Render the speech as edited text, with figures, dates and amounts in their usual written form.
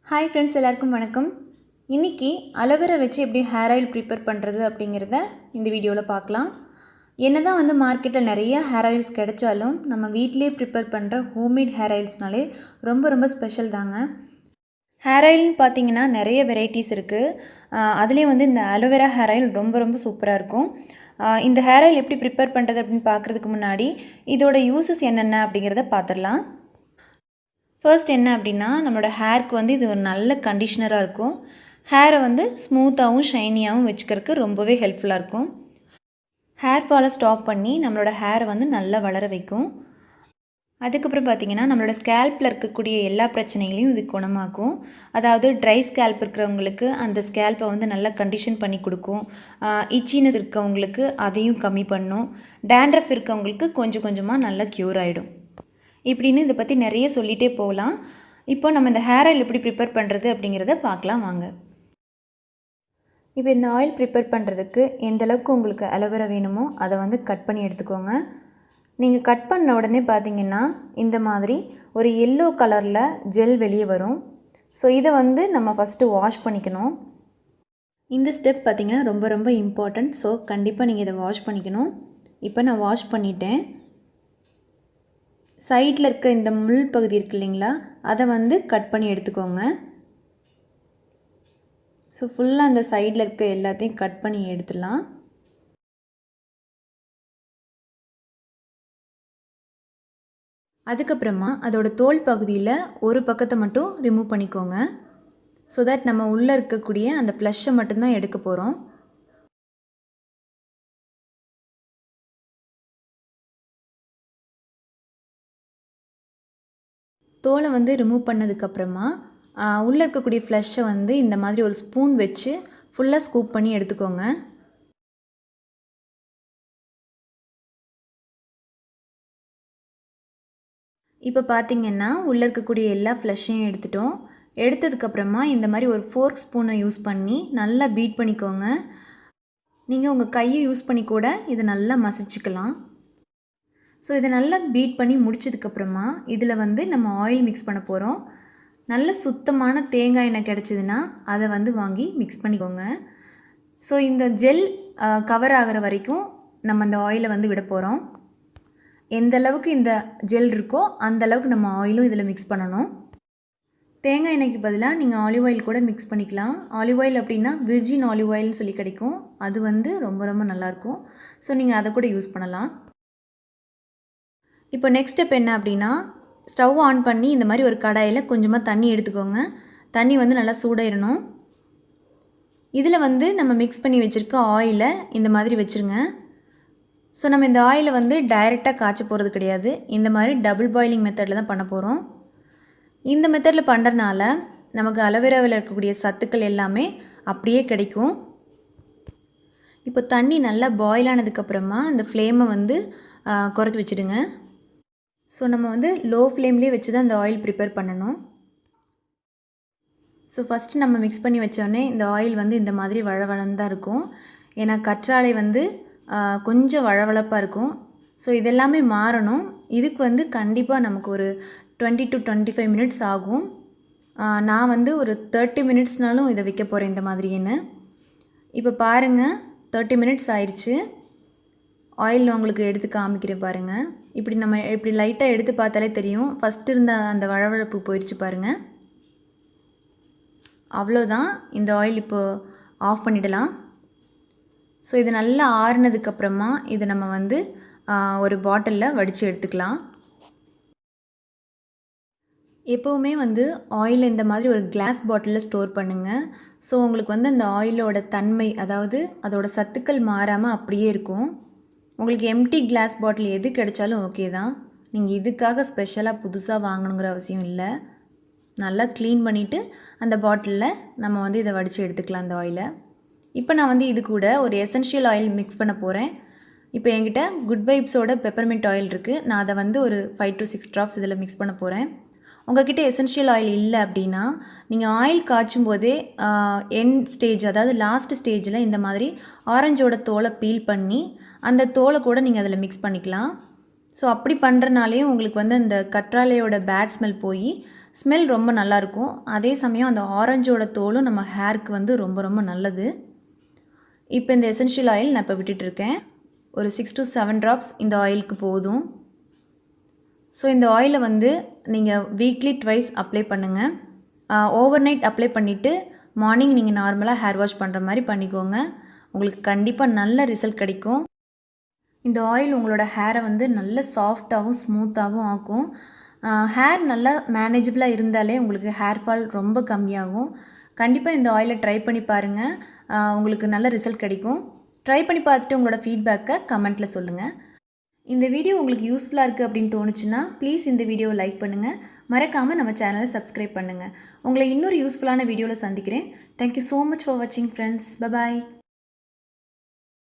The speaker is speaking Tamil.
ஹாய் ஃப்ரெண்ட்ஸ், எல்லாருக்கும் வணக்கம். இன்றைக்கி அலோவேரா வச்சு எப்படி ஹேர் ஆயில் ப்ரிப்பேர் பண்ணுறது அப்படிங்கிறத இந்த வீடியோவில் பார்க்கலாம். என்ன தான் மார்க்கெட்டில் நிறைய ஹேர் ஆயில்ஸ் கிடைச்சாலும் நம்ம வீட்டிலே ப்ரிப்பேர் பண்ணுற ஹோம்மேட் ஹேர் ஆயில்ஸ்னாலே ரொம்ப ஸ்பெஷல் தாங்க. ஹேர் ஆயில்னு பார்த்தீங்கன்னா நிறைய வெரைட்டிஸ் இருக்குது. அதுலேயே இந்த அலோவேரா ஹேர் ஆயில் ரொம்ப சூப்பராக இருக்கும். இந்த ஹேர் ஆயில் எப்படி ப்ரிப்பேர் பண்ணுறது அப்படின்னு பார்க்குறதுக்கு முன்னாடி இதோட யூசஸ் என்னென்ன அப்படிங்கிறத பார்த்துடலாம். ஃபர்ஸ்ட் என்ன அப்படின்னா, நம்மளோட ஹேருக்கு இது ஒரு நல்ல கண்டிஷ்னராக இருக்கும். ஹேரை ஸ்மூத்தாகவும் ஷைனியாகவும் வச்சுக்கிறதுக்கு ரொம்பவே ஹெல்ப்ஃபுல்லாக இருக்கும். ஹேர் ஃபாலை ஸ்டாப் பண்ணி நம்மளோட ஹேரை நல்லா வளர வைக்கும். அதுக்கப்புறம் பார்த்திங்கன்னா, நம்மளோட ஸ்கேல்பில் இருக்கக்கூடிய எல்லா பிரச்சனைகளையும் இது குணமாக்கும். அதாவது ட்ரை ஸ்கேல்ப் இருக்கிறவங்களுக்கு அந்த ஸ்கேல்ப்பை நல்லா கண்டிஷன் பண்ணி கொடுக்கும். இச்சினஸ் இருக்கவங்களுக்கு அதையும் கம்மி பண்ணும். டேண்ட்ரஃப் இருக்கவங்களுக்கு கொஞ்சமாக நல்லா க்யூர் ஆகிடும். இப்படின்னு இதை பற்றி நிறைய சொல்லிகிட்டே போகலாம். இப்போ நம்ம இந்த ஹேர் ஆயில் எப்படி ப்ரிப்பேர் பண்ணுறது அப்படிங்கிறத பார்க்கலாம் வாங்க. இப்போ இந்த ஆயில் ப்ரிப்பேர் பண்ணுறதுக்கு எந்தளவுக்கு உங்களுக்கு அலோவேரா வேணுமோ அதை கட் பண்ணி எடுத்துக்கோங்க. நீங்கள் கட் பண்ண உடனே பார்த்திங்கன்னா இந்த மாதிரி ஒரு எல்லோ கலரில் ஜெல் வெளியே வரும். ஸோ இதை நம்ம ஃபஸ்ட்டு வாஷ் பண்ணிக்கணும். இந்த ஸ்டெப் பார்த்திங்கன்னா ரொம்ப இம்பார்ட்டண்ட். ஸோ கண்டிப்பாக நீங்கள் இதை வாஷ் பண்ணிக்கணும். இப்போ நான் வாஷ் பண்ணிட்டேன். சைடில் இருக்க இந்த முள் பகுதி இருக்கு இல்லைங்களா, அதை கட் பண்ணி எடுத்துக்கோங்க. ஸோ ஃபுல்லாக அந்த சைடில் இருக்க எல்லாத்தையும் கட் பண்ணி எடுத்துடலாம். அதுக்கப்புறமா அதோட தோல் பகுதியில் ஒரு பக்கத்தை மட்டும் ரிமூவ் பண்ணிக்கோங்க. ஸோ தட் நம்ம உள்ளே இருக்கக்கூடிய அந்த ஃப்ளஷை மட்டும்தான் எடுக்க போகிறோம். தோலை ரிமூவ் பண்ணதுக்கப்புறமா உள்ளே இருக்கக்கூடிய ஃப்ளஷை இந்த மாதிரி ஒரு ஸ்பூன் வச்சு ஃபுல்லாக ஸ்கூப் பண்ணி எடுத்துக்கோங்க. இப்போ பார்த்திங்கன்னா உள்ளே இருக்கக்கூடிய எல்லா ஃப்ளஷையும் எடுத்துட்டோம். எடுத்ததுக்கப்புறமா இந்த மாதிரி ஒரு ஃபோர்க் ஸ்பூனை யூஸ் பண்ணி நல்லா பீட் பண்ணிக்கோங்க. நீங்கள் உங்கள் கையை யூஸ் பண்ணி கூட இதை நல்லா மசிச்சுக்கலாம். ஸோ இதை நல்லா பீட் பண்ணி முடிச்சதுக்கப்புறமா இதில் நம்ம ஆயில் மிக்ஸ் பண்ண போகிறோம். நல்ல சுத்தமான தேங்காய் எண்ணெய் கிடச்சிதுன்னா அதை வாங்கி மிக்ஸ் பண்ணிக்கோங்க. ஸோ இந்த ஜெல் கவர் ஆகிற வரைக்கும் நம்ம அந்த ஆயிலை விட போகிறோம். எந்த அளவுக்கு இந்த ஜெல் இருக்கோ அந்த அளவுக்கு நம்ம ஆயிலும் இதில் மிக்ஸ் பண்ணணும். தேங்காய் எண்ணெய்க்கு பதிலாக நீங்கள் ஆலிவ் ஆயில் கூட மிக்ஸ் பண்ணிக்கலாம். ஆலிவ் ஆயில் அப்படின்னா விர்ஜின் ஆலிவ் ஆயில்னு சொல்லி கிடைக்கும். அது ரொம்ப நல்லாயிருக்கும். ஸோ நீங்கள் அதை கூட யூஸ் பண்ணலாம். இப்போ நெக்ஸ்ட் ஸ்டெப் என்ன அப்படின்னா, ஸ்டவ் ஆன் பண்ணி இந்த மாதிரி ஒரு கடாயில் கொஞ்சமாக தண்ணி எடுத்துக்கோங்க. தண்ணி நல்லா சூடாயிடணும். இதில் நம்ம மிக்ஸ் பண்ணி வச்சுருக்க ஆயிலை இந்த மாதிரி வச்சுருங்க. ஸோ நம்ம இந்த ஆயிலை டைரெக்டாக காய்ச்ச போகிறது கிடையாது. இந்த மாதிரி டபுள் பாயிலிங் மெத்தடில் தான் பண்ண போகிறோம். இந்த மெத்தடில் பண்ணுறதுனால நமக்கு அலோவேராவில் இருக்கக்கூடிய சத்துக்கள் எல்லாமே அப்படியே கிடைக்கும். இப்போ தண்ணி நல்லா பாயில் ஆனதுக்கப்புறமா இந்த ஃப்ளேமை குறைச்சி வச்சுடுங்க. ஸோ நம்ம லோ ஃப்ளேம்லேயே வச்சு தான் இந்த ஆயில் ப்ரிப்பேர் பண்ணணும். ஸோ ஃபஸ்ட்டு நம்ம மிக்ஸ் பண்ணி வச்சோடனே இந்த ஆயில் இந்த மாதிரி வழவழன்னு தான் இருக்கும். ஏன்னா கற்றாழை கொஞ்சம் வழவழப்பாக இருக்கும். ஸோ இதெல்லாமே மாறணும். இதுக்கு கண்டிப்பாக நமக்கு ஒரு 20 to 25 மினிட்ஸ் ஆகும். நான் ஒரு 30 மினிட்ஸ்னாலும் இதை வைக்க போகிறேன் இந்த மாதிரின்னு. இப்போ பாருங்கள், 30 மினிட்ஸ் ஆயிடுச்சு. ஆயில் உங்களுக்கு எடுத்து காமிக்கிறேன் பாருங்கள். இப்படி லைட்டாக எடுத்து பார்த்தாலே தெரியும். ஃபஸ்ட்டு இருந்த அந்த வழவழப்பு போயிடுச்சு பாருங்கள். அவ்வளோதான். இந்த ஆயில் இப்போது ஆஃப் பண்ணிடலாம். ஸோ இது நல்லா ஆறுனதுக்கப்புறமா இதை நம்ம ஒரு பாட்டிலில் வடித்து எடுத்துக்கலாம். எப்போவுமே ஆயில் இந்த மாதிரி ஒரு கிளாஸ் பாட்டிலில் ஸ்டோர் பண்ணுங்கள். ஸோ உங்களுக்கு அந்த ஆயிலோட தன்மை, அதாவது அதோட சத்துக்கள் மாறாமல் அப்படியே இருக்கும். உங்களுக்கு எம்டி கிளாஸ் பாட்டில் எது கிடைச்சாலும் ஓகே தான். நீங்கள் இதுக்காக ஸ்பெஷலாக புதுசாக வாங்கணுங்கிற அவசியம் இல்லை. நல்லா க்ளீன் பண்ணிவிட்டு அந்த பாட்டிலில் நம்ம இதை வடித்து எடுத்துக்கலாம் அந்த ஆயிலை. இப்போ நான் இது கூட ஒரு எசென்ஷியல் ஆயில் மிக்ஸ் பண்ண போகிறேன். இப்போ என்கிட்ட குட் வைப்ஸோட பெப்பர்மெண்ட் ஆயில் இருக்குது. நான் அதை ஒரு 5 to 6 ட்ராப்ஸ் இதில் மிக்ஸ் பண்ண போகிறேன். உங்கள்கிட்ட எசென்ஷியல் ஆயில் இல்லை அப்படின்னா நீங்கள் ஆயில் காய்ச்சும் போதே எண்ட் ஸ்டேஜ், அதாவது லாஸ்ட் ஸ்டேஜில் இந்த மாதிரி ஆரஞ்சோட தோலை பீல் பண்ணி அந்த தோலை கூட நீங்கள் அதில் மிக்ஸ் பண்ணிக்கலாம். ஸோ அப்படி பண்ணுறனாலே உங்களுக்கு அந்த கற்றாழையோட பேட் ஸ்மெல் போய் ஸ்மெல் ரொம்ப நல்லாயிருக்கும். அதே சமயம் அந்த ஆரஞ்சோட தோலும் நம்ம ஹேருக்கு வந்து ரொம்ப ரொம்ப நல்லது. இப்போ இந்த எசென்ஷியல் ஆயில் நான் இப்போ விட்டுட்டுருக்கேன். ஒரு 6 to 7 ட்ராப்ஸ் இந்த ஆயிலுக்கு போதும். ஸோ இந்த ஆயிலை வந்து நீங்கள் வீக்லி ட்வைஸ் அப்ளை பண்ணுங்கள். ஓவர் நைட் அப்ளை பண்ணிவிட்டு மார்னிங் நீங்கள் நார்மலாக ஹேர் வாஷ் பண்ணுற மாதிரி பண்ணிக்கோங்க. உங்களுக்கு கண்டிப்பாக நல்ல ரிசல்ட் கிடைக்கும். இந்த ஆயில் உங்களோட ஹேரை வந்து நல்ல சாஃப்டாகவும் ஸ்மூத்தாகவும் ஆக்கும். ஹேர் நல்லா மேனேஜபிளாக இருந்தாலே உங்களுக்கு ஹேர் ஃபால் ரொம்ப கம்மியாகும். கண்டிப்பாக இந்த ஆயிலை ட்ரை பண்ணி பாருங்கள். உங்களுக்கு நல்ல ரிசல்ட் கிடைக்கும். ட்ரை பண்ணி பார்த்துட்டு உங்களோட ஃபீட்பேக்கை கமெண்ட்டில் சொல்லுங்கள். இந்த வீடியோ உங்களுக்கு யூஸ்ஃபுல்லாக இருக்குது அப்படின்னு தோணுச்சுன்னா ப்ளீஸ் இந்த வீடியோவை லைக் பண்ணுங்கள். மறக்காமல் நம்ம சேனலை சப்ஸ்கிரைப் பண்ணுங்கள். உங்களை இன்னொரு யூஸ்ஃபுல்லான வீடியோவில் சந்திக்கிறேன். தேங்க்யூ ஸோ மச் ஃபார் வாட்சிங் ஃப்ரெண்ட்ஸ். பபாய்.